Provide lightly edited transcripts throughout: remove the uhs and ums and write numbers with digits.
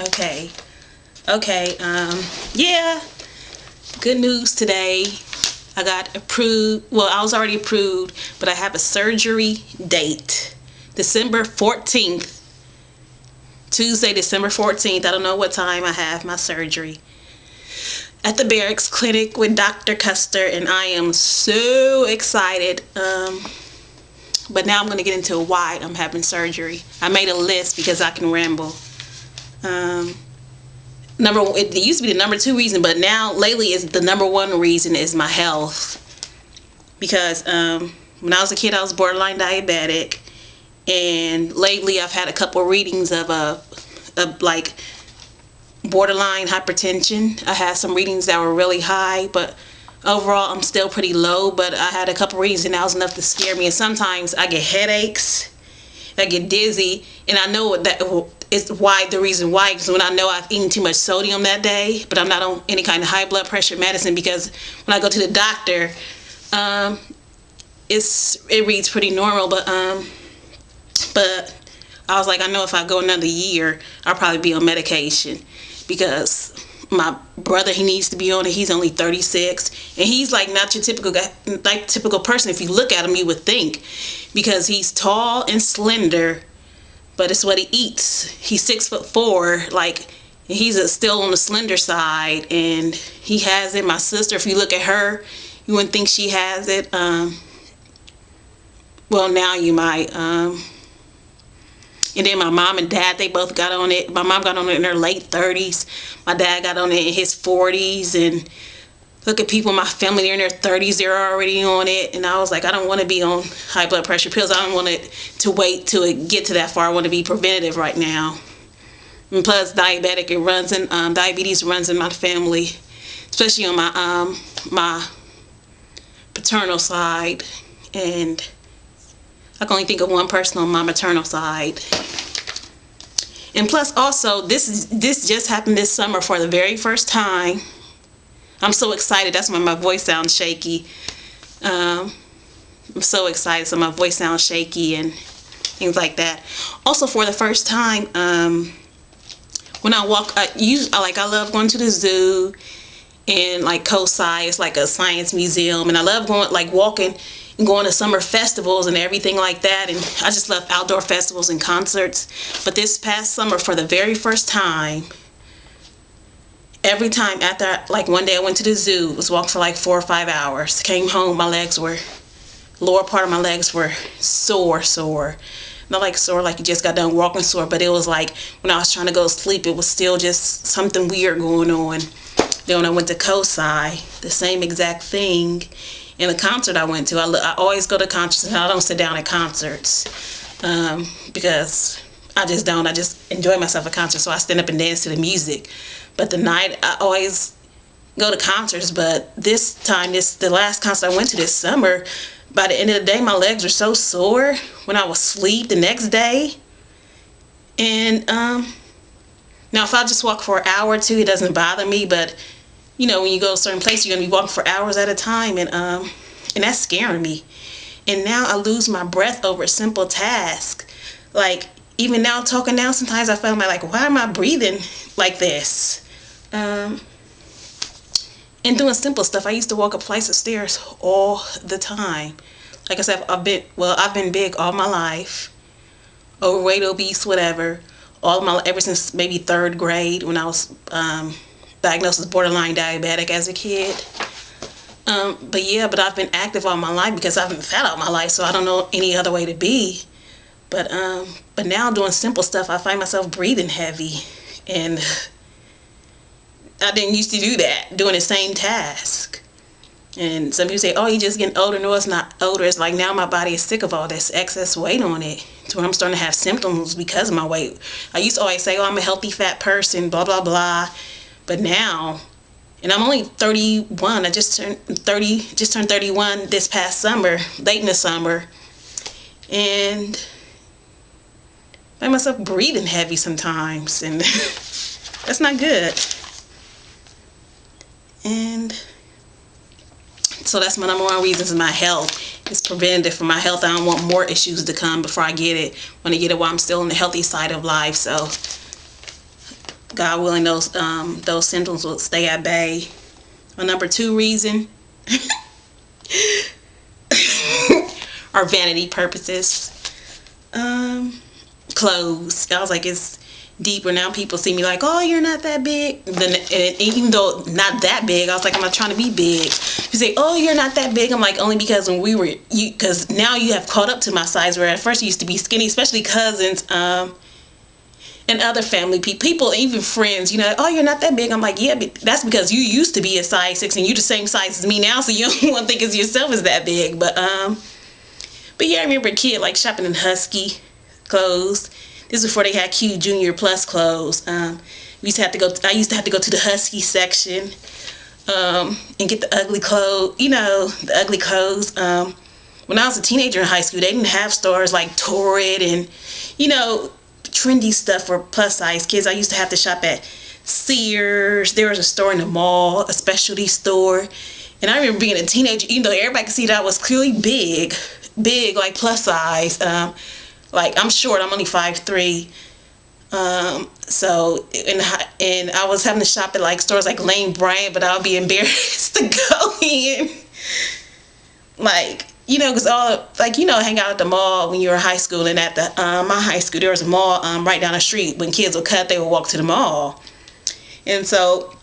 Okay. Okay. Yeah. Good news today. I got approved. Well, I was already approved, but I have a surgery date. December 14th. Tuesday, December 14th. I don't know what time I have my surgery. At the Barracks Clinic with Dr. Custer, and I am so excited. But now I'm going to get into why I'm having surgery. I made a list because I can ramble. It used to be the number 2 reason, but now lately is the number 1 reason is my health. Because when I was a kid, I was borderline diabetic, and lately I've had a couple readings of like borderline hypertension. I had some readings that were really high, but overall I'm still pretty low. But I had a couple readings, and that was enough to scare me. And sometimes I get headaches, I get dizzy, and I know that is why the reason why, because when I know I've eaten too much sodium that day, but I'm not on any kind of high blood pressure medicine, because when I go to the doctor, it reads pretty normal, but I was like, I know if I go another year, I'll probably be on medication, because my brother, he needs to be on it. He's only 36, and he's like not your typical guy, like typical person. If you look at him, you would think, because he's tall and slender, but it's what he eats. He's 6'4", like he's still on the slender side, and he has it. My sister, if you look at her, you wouldn't think she has it. Well, now you might. And then my mom and dad, they both got on it. My mom got on it in her late 30s. My dad got on it in his 40s. And look at people in my family, they're in their 30s, they're already on it. And I was like, I don't want to be on high blood pressure pills. I don't want it to wait till it get to that far. I want to be preventative right now. And plus, diabetic, diabetes runs in my family, especially on my paternal side. And I can only think of one person on my maternal side. And plus, also, this just happened this summer for the very first time. I'm so excited. That's why my voice sounds shaky. I'm so excited, so my voice sounds shaky and things like that. Also, for the first time, when I walk, I love going to the zoo and like COSI. It's like a science museum, and I love going, like walking and going to summer festivals and everything like that. And I just love outdoor festivals and concerts. But this past summer, for the very first time, every time after, like one day I went to the zoo, was walking for like 4 or 5 hours. Came home, lower part of my legs were sore. Not like sore like you just got done walking sore, but it was like when I was trying to go to sleep, it was still just something weird going on. Then when I went to COSI, the same exact thing. In the concert I went to, I always go to concerts, and I don't sit down at concerts because I just enjoy myself at concerts, so I stand up and dance to the music. But the night, I always go to concerts, but this time, the last concert I went to this summer, by the end of the day, my legs were so sore when I was asleep the next day. And now if I just walk for an hour or two, it doesn't bother me, but you know, when you go to a certain place, you're going to be walking for hours at a time, and that's scaring me. And now I lose my breath over a simple task. Like, even now, talking now, sometimes I feel like, why am I breathing like this? And doing simple stuff. I used to walk up flights of stairs all the time. Like I said, I've been big all my life. Overweight, obese, whatever. Ever since maybe 3rd grade, when I was diagnosed as borderline diabetic as a kid. But I've been active all my life because I've been fat all my life, so I don't know any other way to be. But now doing simple stuff, I find myself breathing heavy, and I didn't used to do that, doing the same task. And some people say, oh, you're just getting older. No, it's not older. It's like now my body is sick of all this excess weight on it, to where I'm starting to have symptoms because of my weight. I used to always say, oh, I'm a healthy fat person, blah, blah, blah. But now, and I'm only 31, I just turned 31 this past summer, late in the summer, and I find myself breathing heavy sometimes, and that's not good. And so that's my number 1 reason, is my health. It's preventative for my health. I don't want more issues to come before I get it. I want to get it while I'm still on the healthy side of life. So God willing, those symptoms will stay at bay. A number 2 reason are vanity purposes. Clothes. I was like, it's deeper now. People see me like, oh, you're not that big. Then, and even though not that big, I was like, I'm not trying to be big. You say, oh, you're not that big. I'm like, only because when we were, because now you have caught up to my size, where at first you used to be skinny, especially cousins, and other family people, even friends, oh, you're not that big. I'm like, yeah, but that's because you used to be a size 6 and you're the same size as me now, so you don't want to think of yourself as that big. But yeah, I remember a kid like shopping in Husky clothes. This was before they had Q Junior Plus clothes. I used to have to go to the Husky section and get the ugly clothes. The ugly clothes. When I was a teenager in high school, they didn't have stores like Torrid and trendy stuff for plus size kids. I used to have to shop at Sears. There was a store in the mall, a specialty store. And I remember being a teenager, even though everybody could see that I was clearly big, like plus size. Like I'm short, I'm only 5'3". So and I was having to shop at like stores like Lane Bryant, but I would be embarrassed to go in. Like, because hang out at the mall when you were in high school, and at the my high school there was a mall right down the street. When kids would cut, they would walk to the mall. And so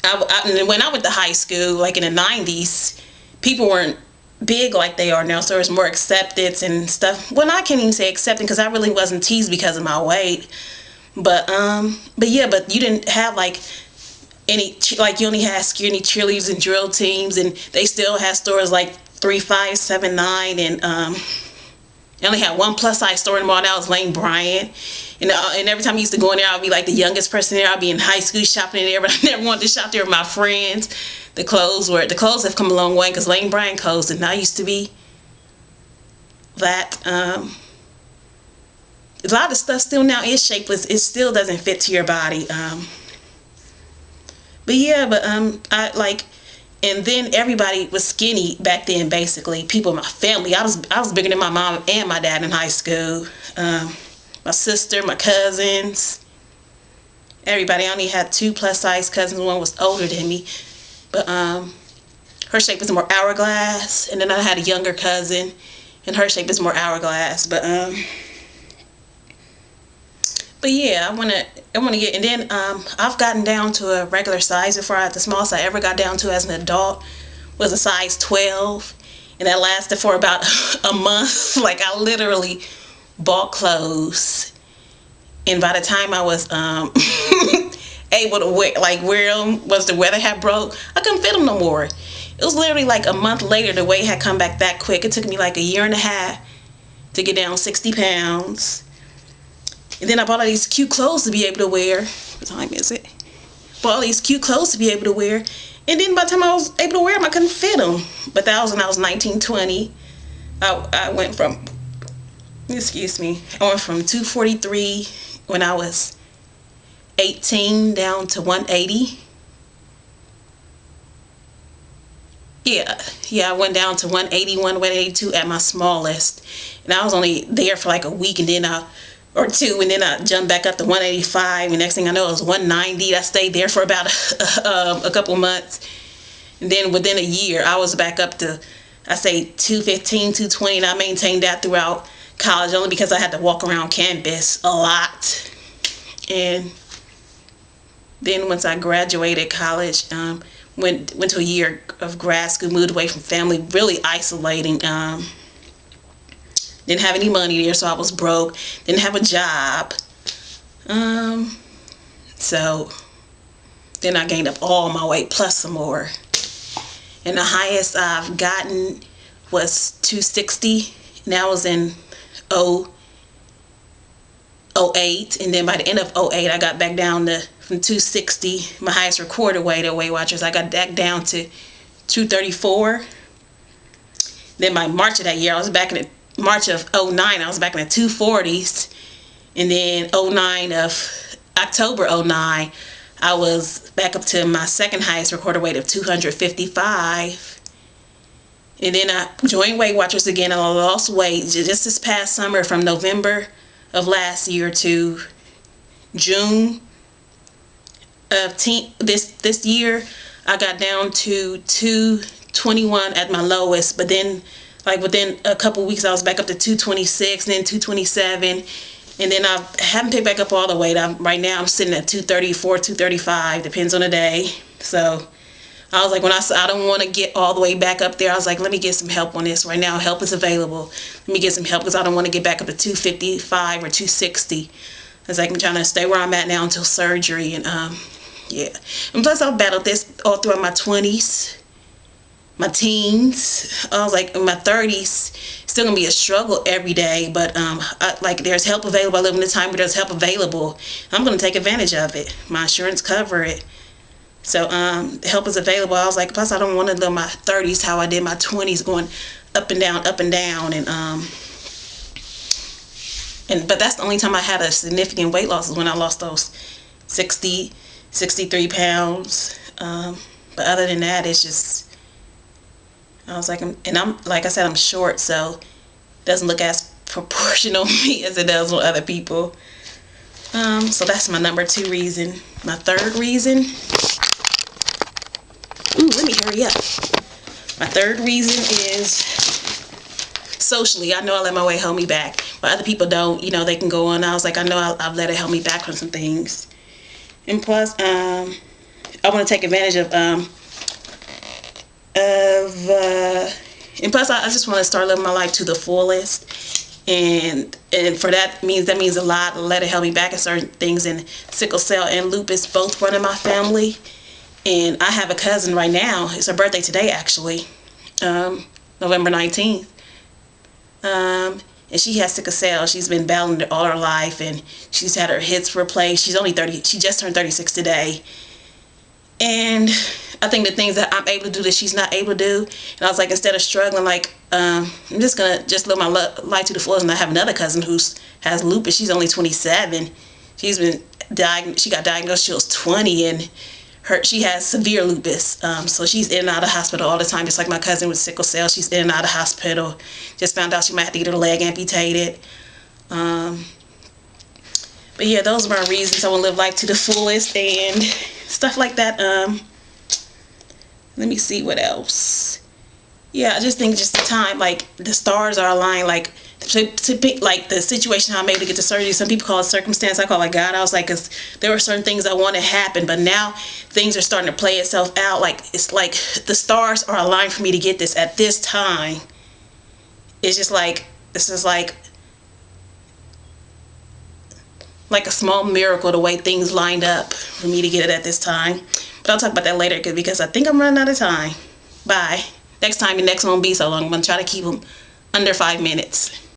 when I went to high school, like in the 90s, people weren't big like they are now, so there's more acceptance and stuff. Well, I can't even say acceptance because I really wasn't teased because of my weight. But you didn't have like any, like you only had skinny cheerleaders and drill teams, and they still had stores like 3579, and I only had one plus size store in the mall. That was Lane Bryant. And every time I used to go in there, I'd be like the youngest person there. I'd be in high school shopping in there, but I never wanted to shop there with my friends. The clothes have come a long way because Lane Bryant closed, and I used to be that. A lot of stuff still now is shapeless. It still doesn't fit to your body. And then everybody was skinny back then. Basically, people in my family. I was bigger than my mom and my dad in high school. My sister, my cousins, everybody. I only had 2 plus size cousins. One was older than me, but her shape was more hourglass. And then I had a younger cousin, and her shape is more hourglass. But yeah, I wanna get. And then I've gotten down to a regular size. Before, the smallest I ever got down to as an adult was a size 12, and that lasted for about a month. Like I literally bought clothes, and by the time I was able to wear them, was the weather had broke, I couldn't fit them no more. It was literally like a month later the weight had come back that quick. It took me like a year and a half to get down 60 pounds. And then I bought all these cute clothes to be able to wear. What time is it? Bought all these cute clothes to be able to wear. And then by the time I was able to wear them, I couldn't fit them. But that was when I was 19, 20. I went from 243 when I was 18 down to 180. Yeah, I went down to 181, 182 at my smallest. And I was only there for like a week and then or 2, and then I jumped back up to 185, and next thing I know it was 190. I stayed there for about a couple months. And then within a year, I was back up to, I say 215, 220, and I maintained that throughout college only because I had to walk around campus a lot. And then once I graduated college, went to a year of grad school, moved away from family, really isolating. Didn't have any money there, so I was broke. Didn't have a job. So then I gained up all my weight plus some more. And the highest I've gotten was 260. And that was in 08. And then by the end of 08, I got back down to from 260. My highest recorded weight at Weight Watchers, I got back down to 234. Then by March of that year, I was back in the March of 09, I was back in the 240s. And then October 09, I was back up to my second highest recorded weight of 255. And then I joined Weight Watchers again, and I lost weight just this past summer from November of last year to June of this year, I got down to 221 at my lowest, but then like within a couple weeks I was back up to 226 and then 227, and then I haven't picked back up all the weight. Right now I'm sitting at 234, 235, depends on the day. So I was like, when I said I don't want to get all the way back up there, I was like, let me get some help on this. Right now, help is available. Let me get some help because I don't want to get back up to 255 or 260. It's like I'm trying to stay where I'm at now until surgery. And yeah. And plus, I've battled this all throughout my 20s, my teens. I was like in my 30s. Still gonna be a struggle every day, but like there's help available. I live in a time where there's help available. I'm gonna take advantage of it. My insurance cover it. So help is available. I was like, plus I don't want to live my 30s how I did my 20s, going up and down, and but that's the only time I had a significant weight loss is when I lost those 63 pounds. But other than that, it's just, I was like, I'm like I said, I'm short, so it doesn't look as proportional on me as it does on other people. So that's my number 2 reason. My 3rd reason. Let me hurry up. My 3rd reason is socially. I know I let my weight hold me back, but other people don't. You know, they can go on. I was like, I know I've let it hold me back from some things. And plus, I want to take advantage of and plus, I just want to start living my life to the fullest. And for that means a lot. Let it hold me back in certain things. And sickle cell and lupus both run in my family. And I have a cousin right now. It's her birthday today, actually, November 19th. And she has sickle cell. She's been battling it all her life, and she's had her hips replaced. She's only 30. She just turned 36 today. And I think the things that I'm able to do that she's not able to do. And I was like, instead of struggling, like, I'm just going to just live my life to the fullest. And I have another cousin who has lupus. She's only 27. She's been she got diagnosed, she was 20, and she has severe lupus, so she's in and out of the hospital all the time, just like my cousin with sickle cell. She's in and out of the hospital. Just found out she might have to get her leg amputated. But yeah, those are my reasons. I want to live life to the fullest and stuff like that. Let me see what else. Yeah, I just think just the time, like the stars are aligned, like to pick, like the situation how I'm able to get the surgery. Some people call it circumstance. I call it God. I was like, because there were certain things I wanted to happen, but now things are starting to play itself out. Like it's like the stars are aligned for me to get this at this time. It's just like this is like a small miracle the way things lined up for me to get it at this time. But I'll talk about that later because I think I'm running out of time. Bye. Next time, the next one won't be so long. I'm going to try to keep them under 5 minutes.